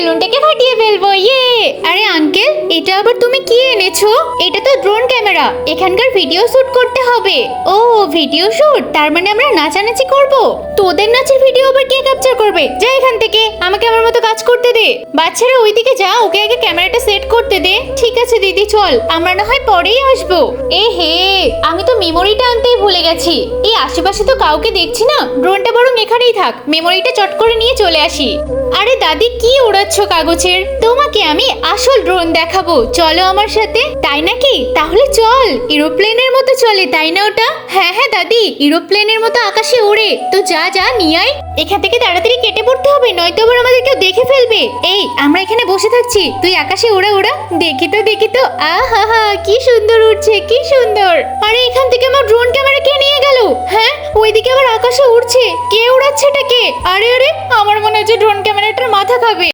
বেলুনটাকে ফাটিয়ে ফেলবো। ইয়ে! আরে আঙ্কেল, এটা আবার তুমি কি এনেছো? এটা তো ড্রোন ক্যামেরা, এখানকার ভিডিও শুট করতে হবে। ও, ভিডিও শুট, তার মানে আমরা নাচানাচি করব। তোদের নাচের ভিডিও আবার কে ক্যাপচার করবে? যা এখান থেকে, আমাকে আমার মতো কাজ করতে দে। বাচ্চারা ওইদিকে যা, ওকে আগে ক্যামেরাটা সেট করতে দে। ঠিক আছে দিদি, চল, আমরা না হয় পরেই আসবো। এ হে, আমি তো মেমোরিটা আনতেই ভুলে গেছি। এই আশেপাশে তো কাউকে দেখছি না, ড্রোনটা বরং এখানেই থাক, মেমোরিটা চট করে নিয়ে চলে আসি। আরে দাদি, কি ওড়াচ্ছ কাগজের? তোমাকে আমি আসল ড্রোন দেখাবো, চলো আমার সাথে। তাই নাকি? তাহলে চল। এরোপ্লেনের মতো চলে, তাই না ওটা? হ্যাঁ হ্যাঁ দাদি, এরোপ্লেনের মতো আকাশে ওড়ে। তো যা যা নিয়ে আয়। এখান থেকে তাড়াতাড়ি কেটে পড়তে হবে, নয়তো আবার আমাদের কেউ দেখে ফেলবে। এই, আমরা এখানে বসে থাকছি, তুই আকাশে ওড়া ওড়া। দেখি তো দেখি তো, আহা হা, কি সুন্দর উঠছে, কি সুন্দর। আরে এখান থেকে আমার ড্রোন ক্যামেরা কে নিয়ে গেল? হ্যাঁ, ওইদিকে আবার আকাশে উড়ছে। কে উড়াচ্ছে এটাকে? আরে আরে, আমার মনে হচ্ছে ড্রোন ক্যামেরাটার মাথা খাবে।